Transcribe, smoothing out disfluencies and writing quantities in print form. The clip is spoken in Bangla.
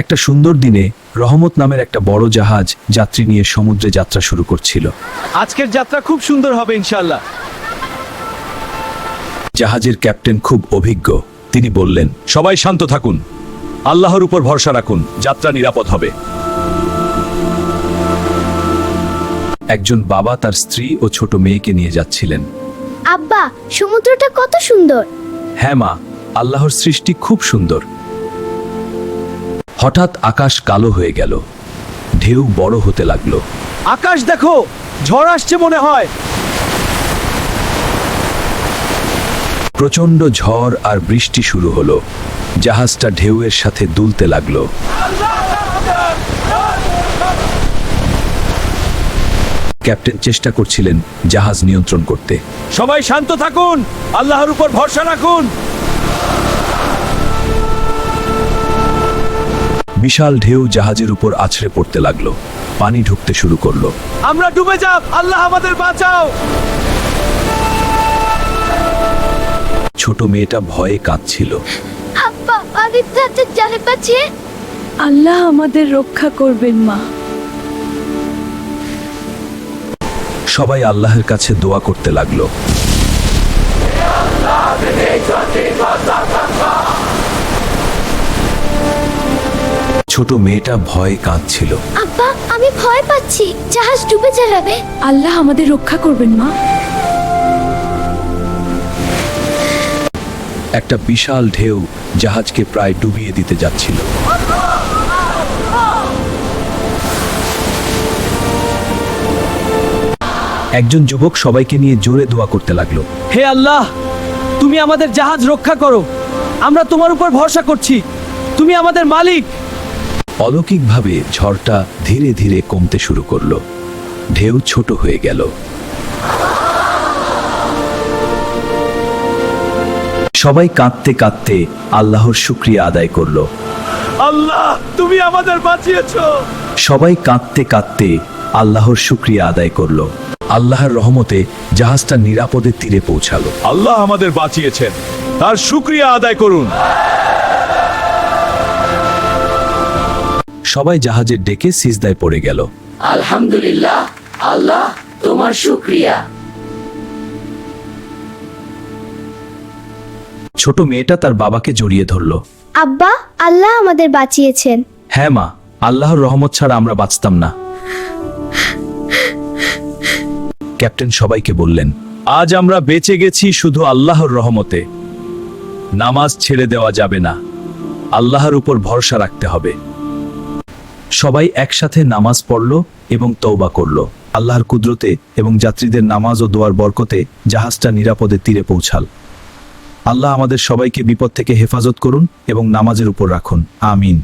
একটা সুন্দর দিনে রহমত নামের একটা বড় জাহাজ যাত্রী নিয়ে সমুদ্রে যাত্রা শুরু করছিল। আজকের যাত্রা খুব সুন্দর হবে ইনশাআল্লাহ। জাহাজের ক্যাপ্টেন খুব অভিজ্ঞ। তিনি বললেন, সবাই শান্ত থাকুন, আল্লাহর উপর ভরসা রাখুন, যাত্রা নিরাপদ হবে। একজন বাবা তার স্ত্রী ও ছোট মেয়েকে নিয়ে যাচ্ছিলেন। আব্বা, সমুদ্রটা কত সুন্দর। হ্যাঁ মা, আল্লাহর সৃষ্টি খুব সুন্দর। হঠাৎ আকাশ কালো হয়ে গেল, ঢেউ বড় হতে লাগলো। আকাশ দেখো, ঝড় আসছে মনে হয়। প্রচন্ড ঝড় আর বৃষ্টি শুরু হলো। জাহাজটা ঢেউয়ের সাথে দুলতে লাগলো। ক্যাপ্টেন চেষ্টা করছিলেন জাহাজ নিয়ন্ত্রণ করতে। সবাই শান্ত থাকুন, আল্লাহর উপর ভরসা রাখুন। বিশাল ঢেউ জাহাজের উপর আছড়ে পড়তে লাগলো। পানি ঢুকতে শুরু করলো। আমরা ডুবে যাব, আল্লাহ আমাদের বাঁচাও। ছোট মেয়েটা ভয়ে কাঁদছিল। আব্বা, পানির সাথে জালে পাচ্ছে। আল্লাহ আমাদের রক্ষা করবেন মা। সবাই আল্লাহর কাছে দোয়া করতে লাগলো। ছোট মেয়েটা ভয়ে কাঁদছিল। আব্বা, আমি ভয় পাচ্ছি, জাহাজ ডুবে যাবে। আল্লাহ আমাদের রক্ষা করবেন মা। একটা বিশাল ঢেউ জাহাজকে প্রায় ডুবিয়ে দিতে যাচ্ছিল। একজন যুবক সবাইকে নিয়ে জোরে দোয়া করতে লাগলো। হে আল্লাহ, তুমি আমাদের জাহাজ রক্ষা করো। আমরা তোমার উপর ভরসা করছি, তুমি আমাদের মালিক। অলৌকিকভাবে ঝড়টা ধীরে ধীরে কমতে শুরু করলো। ঢেউ ছোট হয়ে গেল। সবাই কাঁদতে কাঁদতে আল্লাহর শুকরিয়া আদায় করলো। আল্লাহ, তুমি আমাদের বাঁচিয়েছো। সবাই কাঁদতে কাঁদতে আল্লাহর শুকরিয়া আদায় করলো। আল্লাহর রহমতে জাহাজটা নিরাপদে তীরে পৌঁছালো। আল্লাহ আমাদের বাঁচিয়েছেন, তার শুকরিয়া আদায় করুন। সবাই জাহাজের ডেকে সিজদায় পড়ে গেল। আলহামদুলিল্লাহ, আল্লাহ তোমার শুকরিয়া। ছোট মেয়েটা তার বাবাকে জড়িয়ে ধরল। আব্বা, আল্লাহ আমাদের বাঁচিয়েছেন। হ্যাঁ মা, আল্লাহর রহমত ছাড়া আমরা বাঁচতাম না। ক্যাপ্টেন সবাইকে বললেন, আজ আমরা বেঁচে গেছি শুধু আল্লাহর রহমতে। নামাজ ছেড়ে দেওয়া যাবে না, আল্লাহর উপর ভরসা রাখতে হবে। সবাই একসাথে নামাজ পড়ল এবং তওবা করল। আল্লাহর কুদরতে এবং যাত্রীদের নামাজ ও দোয়ার বরকতে জাহাজটা নিরাপদে তীরে পৌঁছাল। আল্লাহ আমাদের সবাইকে বিপদ থেকে হেফাজত করুন এবং নামাজের উপর রাখুন। আমিন।